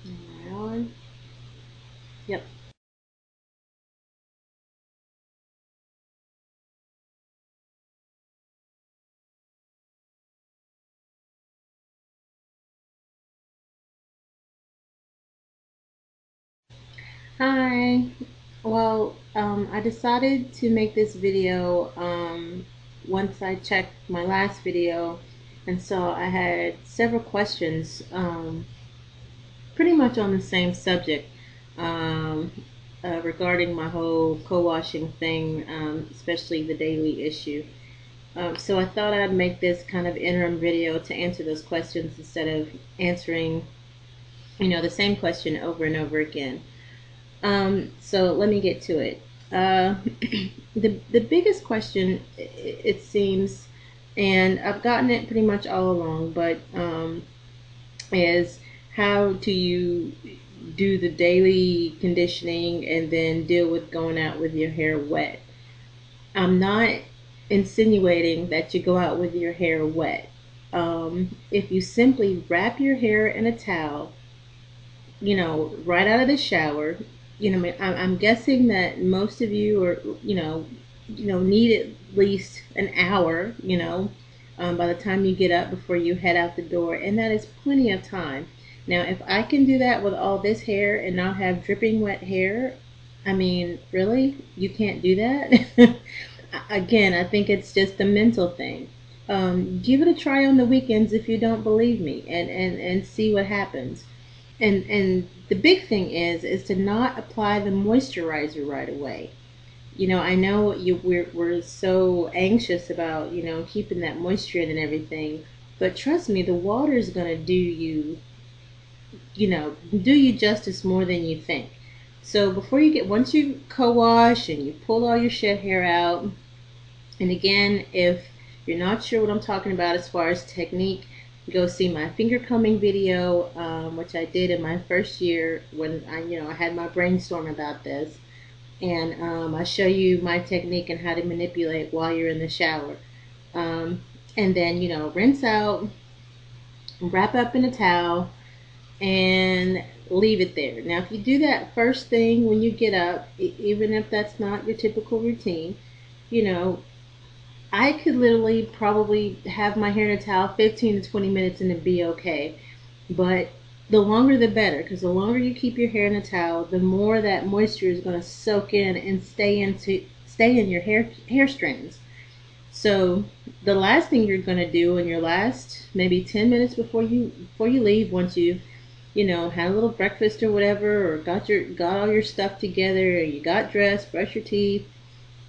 Am I on? Yep. Hi. Well, I decided to make this video once I checked my last video, and so I had several questions pretty much on the same subject um, regarding my whole co-washing thing, especially the daily issue. So I thought I'd make this kind of interim video to answer those questions instead of answering, the same question over and over again. So let me get to it. Uh, the biggest question, it seems, and I've gotten it pretty much all along, but is how do you do the daily conditioning and then deal with going out with your hair wet? I'm not insinuating that you go out with your hair wet. If you simply wrap your hair in a towel, right out of the shower, I'm guessing that most of you are, need at least an hour, by the time you get up before you head out the door, and that is plenty of time. Now, if I can do that with all this hair and not have dripping wet hair, I mean, really, you can't do that? Again, I think it's just a mental thing. Give it a try on the weekends if you don't believe me, and see what happens. And the big thing is to not apply the moisturizer right away. I know we're so anxious about keeping that moisture in and everything, but trust me, the water is gonna do you justice more than you think. So once you co-wash and you pull all your shed hair out, and again, if you're not sure what I'm talking about as far as technique, go see my finger combing video, which I did in my first year when I had my brainstorm about this, and I show you my technique and how to manipulate while you're in the shower. And then rinse out, wrap up in a towel, and leave it there. Now, if you do that first thing when you get up, even if that's not your typical routine, you know, I could literally probably have my hair in a towel 15 to 20 minutes and it'd be okay. But the longer the better, because the longer you keep your hair in a towel, the more that moisture is going to soak in and stay in your hair strands. So the last thing you're going to do in your last maybe 10 minutes before you leave, once you had a little breakfast or whatever, or got all your stuff together, or you got dressed, brush your teeth,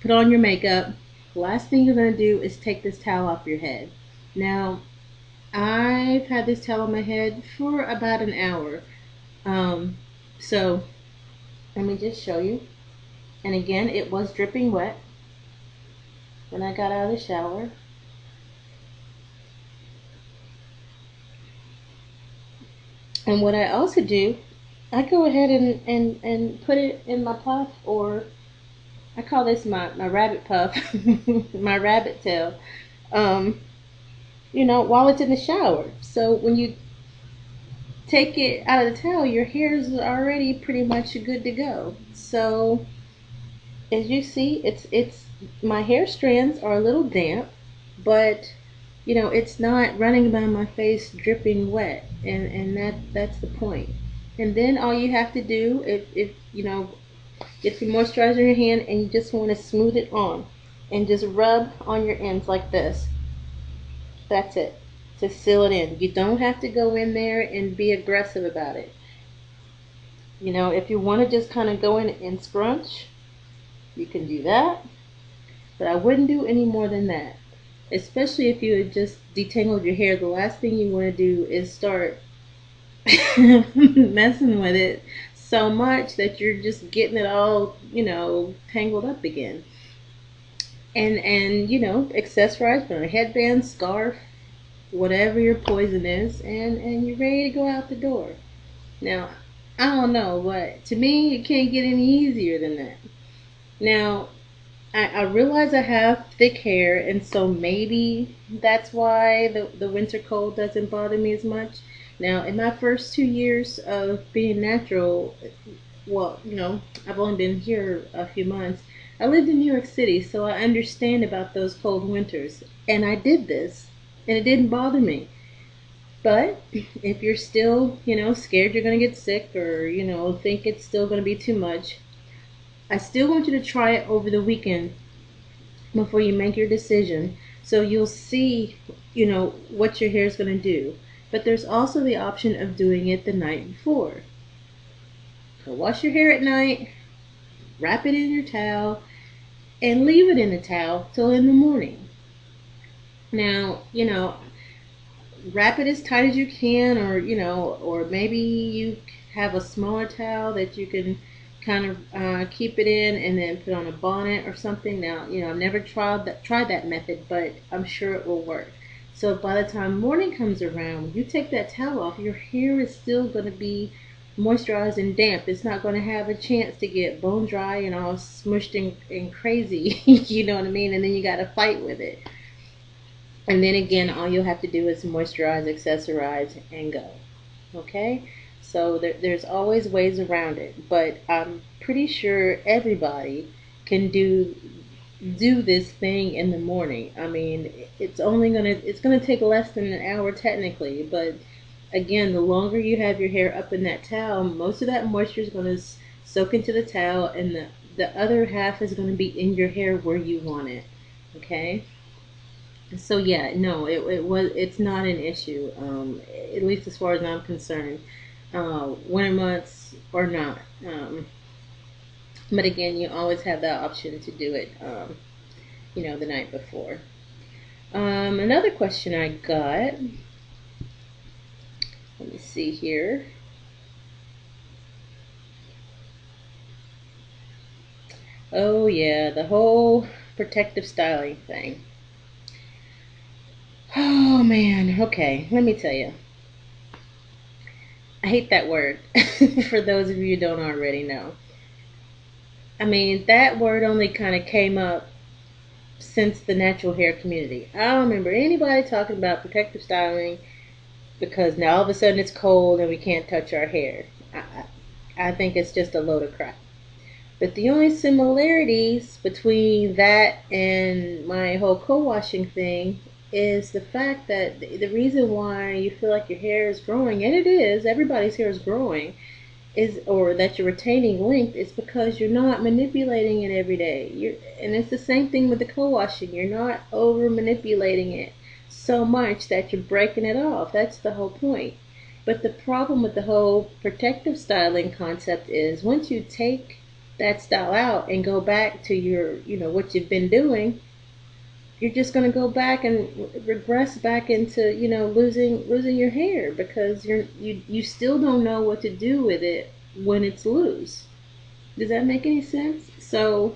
put on your makeup, the last thing you're going to do is take this towel off your head. Now, I've had this towel on my head for about an hour. So let me just show you. And again, it was dripping wet when I got out of the shower. And what I also do, I go ahead and put it in my puff, or I call this my rabbit puff, my rabbit tail, while it's in the shower. So when you take it out of the towel, your hair is already pretty much good to go. So as you see, it's my hair strands are a little damp, but it's not running down my face dripping wet, and that's the point. And then all you have to do, if get some moisturizer in your hand and you just want to smooth it on, and just rub on your ends like this. That's it, to seal it in. You don't have to go in there and be aggressive about it. If you want to just kind of go in and scrunch, you can do that, but I wouldn't do any more than that. Especially if you had just detangled your hair, the last thing you want to do is start messing with it so much that you're just getting it all, tangled up again. And accessorize, put on a headband, scarf, whatever your poison is, and you're ready to go out the door. Now, I don't know, but to me, it can't get any easier than that. Now, I realize I have thick hair, and so maybe that's why the winter cold doesn't bother me as much. Now, in my first 2 years of being natural, well, I've only been here a few months. I lived in New York City, so I understand about those cold winters. And I did this, and it didn't bother me. But if you're still, scared you're going to get sick or, think it's still going to be too much, I still want you to try it over the weekend before you make your decision. So you'll see, what your hair is going to do. But there's also the option of doing it the night before. So wash your hair at night, wrap it in your towel, and leave it in the towel till in the morning. Now, wrap it as tight as you can, or maybe you have a smaller towel that you can kind of keep it in and then put on a bonnet or something. Now, I've never tried that method, but I'm sure it will work. So by the time morning comes around, when you take that towel off, your hair is still going to be moisturized and damp. It's not going to have a chance to get bone dry and all smushed and crazy. You know what I mean? And then you got to fight with it. And then again, all you'll have to do is moisturize, accessorize, and go. Okay? So there's always ways around it. But I'm pretty sure everybody can do this thing in the morning. I mean, it's gonna take less than an hour technically, but again, the longer you have your hair up in that towel, most of that moisture is going to soak into the towel, and the other half is going to be in your hair where you want it. Okay? So yeah, no, it's not an issue, at least as far as I'm concerned, winter months or not. But again, you always have that option to do it, the night before. Another question I got. Let me see here. Oh yeah, the whole protective styling thing. Oh man, okay, let me tell you. I hate that word, for those of you who don't already know. I mean, that word only kind of came up since the natural hair community. I don't remember anybody talking about protective styling because now all of a sudden it's cold and we can't touch our hair. I think it's just a load of crap. But the only similarities between that and my whole co-washing thing is the fact that the reason why you feel like your hair is growing, and it is, everybody's hair is growing, or that you're retaining length, is because you're not manipulating it every day. And it's the same thing with the co-washing. You're not over manipulating it so much that you're breaking it off. That's the whole point. But the problem with the whole protective styling concept is once you take that style out and go back to your, what you've been doing, you're just going to go back and regress back into, losing your hair because you still don't know what to do with it when it's loose. Does that make any sense? So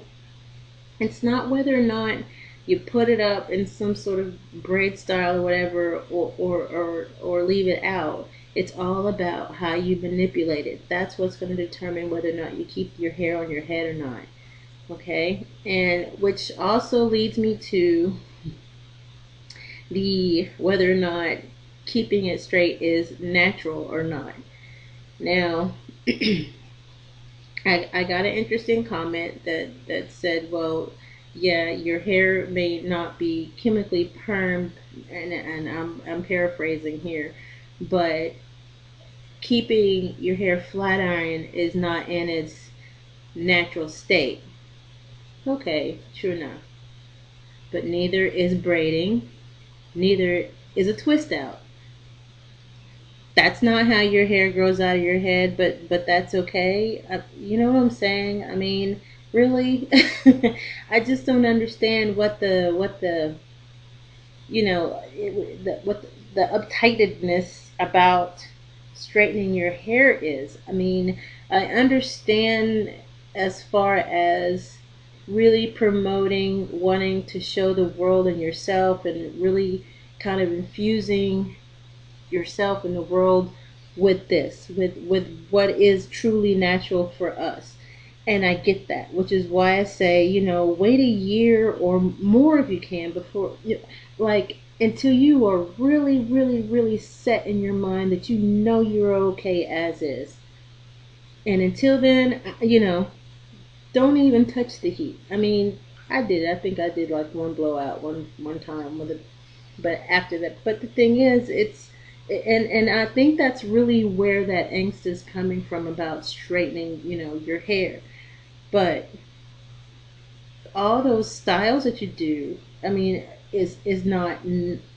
it's not whether or not you put it up in some sort of braid style or whatever, or leave it out. It's all about how you manipulate it. That's what's going to determine whether or not you keep your hair on your head or not. Okay, and which also leads me to the whether or not keeping it straight is natural or not. Now, I got an interesting comment that said, well, yeah, your hair may not be chemically permed, and I'm paraphrasing here, but keeping your hair flat iron is not in its natural state. Okay, true enough. But neither is braiding, neither is a twist out. That's not how your hair grows out of your head, but that's okay. You know what I'm saying? I mean, really, I just don't understand what the uptightedness about straightening your hair is. I mean, I understand as far as really promoting, wanting to show the world and yourself, and really kind of infusing yourself in the world with this, with what is truly natural for us. And I get that, which is why I say, wait a year or more if you can before, like, until you are really, really, really set in your mind that you know you're okay as is. And until then, don't even touch the heat. I mean, I did. I think I did like one blowout one time with it, but after that. But the thing is, and I think that's really where that angst is coming from about straightening, your hair. But all those styles that you do, I mean, is not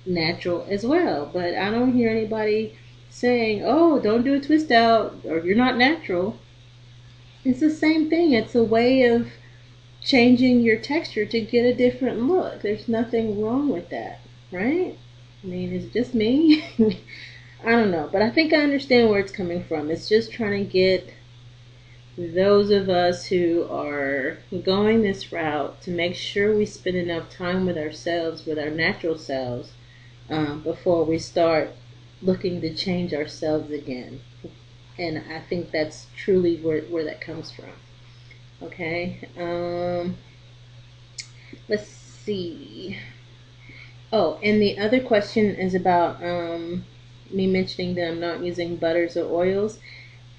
natural as well. But I don't hear anybody saying, "Oh, don't do a twist out," or "You're not natural." It's the same thing. It's a way of changing your texture to get a different look. There's nothing wrong with that, right? I mean, is it just me? I don't know, but I think I understand where it's coming from. It's just trying to get those of us who are going this route to make sure we spend enough time with ourselves, with our natural selves, before we start looking to change ourselves again. And I think that's truly where that comes from. Okay. Let's see. Oh, and the other question is about me mentioning that I'm not using butters or oils.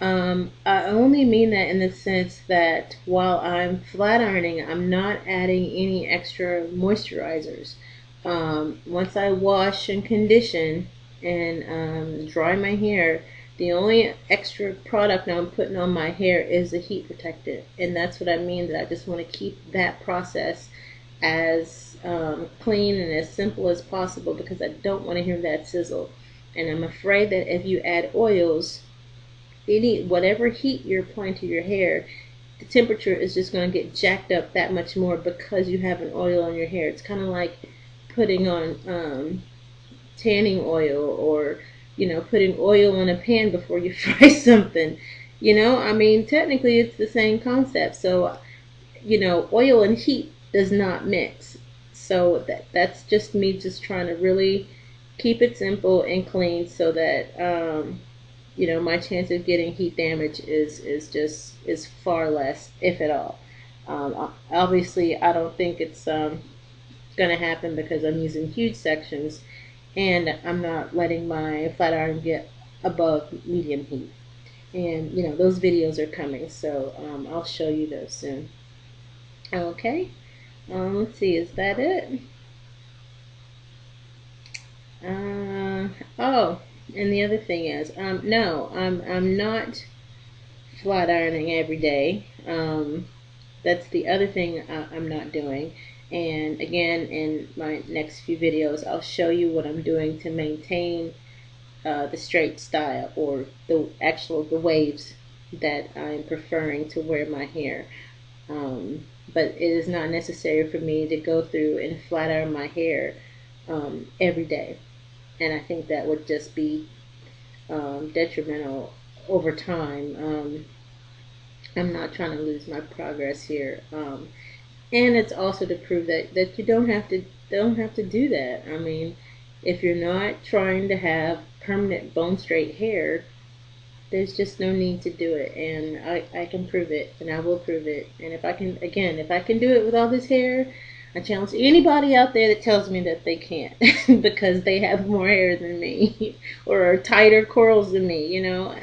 I only mean that in the sense that while I'm flat ironing, I'm not adding any extra moisturizers. Once I wash and condition and dry my hair, the only extra product I'm putting on my hair is a heat protectant. And that's what I mean, that I just want to keep that process as clean and as simple as possible because I don't want to hear that sizzle. And I'm afraid that if you add oils, whatever heat you're applying to your hair, the temperature is just going to get jacked up that much more because you have an oil on your hair. It's kind of like putting on tanning oil, or putting oil in a pan before you fry something. I mean, technically it's the same concept. So oil and heat does not mix. So that's just me just trying to really keep it simple and clean so that my chance of getting heat damage is far less, if at all. Obviously, I don't think it's going to happen because I'm using huge sections and I'm not letting my flat iron get above medium heat. And those videos are coming, so I'll show you those soon. Okay. Let's see, is that it? Oh, and the other thing is, no, I'm not flat ironing every day. That's the other thing I'm not doing. And again, in my next few videos, I'll show you what I'm doing to maintain the straight style, or the waves that I'm preferring to wear my hair. But it is not necessary for me to go through and flat iron my hair every day. And I think that would just be detrimental over time. I'm not trying to lose my progress here. And it's also to prove that you don't have to do that. I mean, if you're not trying to have permanent bone straight hair, there's just no need to do it. And I can prove it, and I will prove it. And if I can do it with all this hair, I challenge anybody out there that tells me that they can't because they have more hair than me or tighter curls than me. I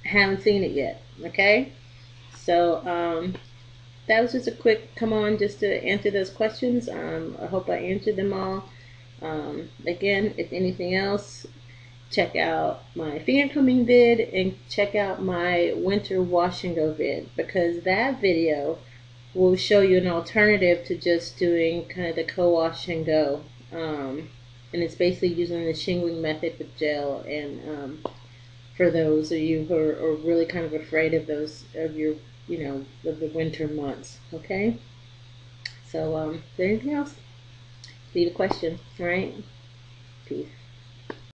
haven't seen it yet. Okay, so that was just a quick come on just to answer those questions. I hope I answered them all. Again, if anything else, check out my finger combing vid and check out my winter wash and go vid, because that video will show you an alternative to just doing kind of the co-wash and go. And it's basically using the shingling method with gel. And for those of you who are really kind of afraid of those, of your, of the winter months. Okay? So, is there anything else? Leave a question, all right? Peace.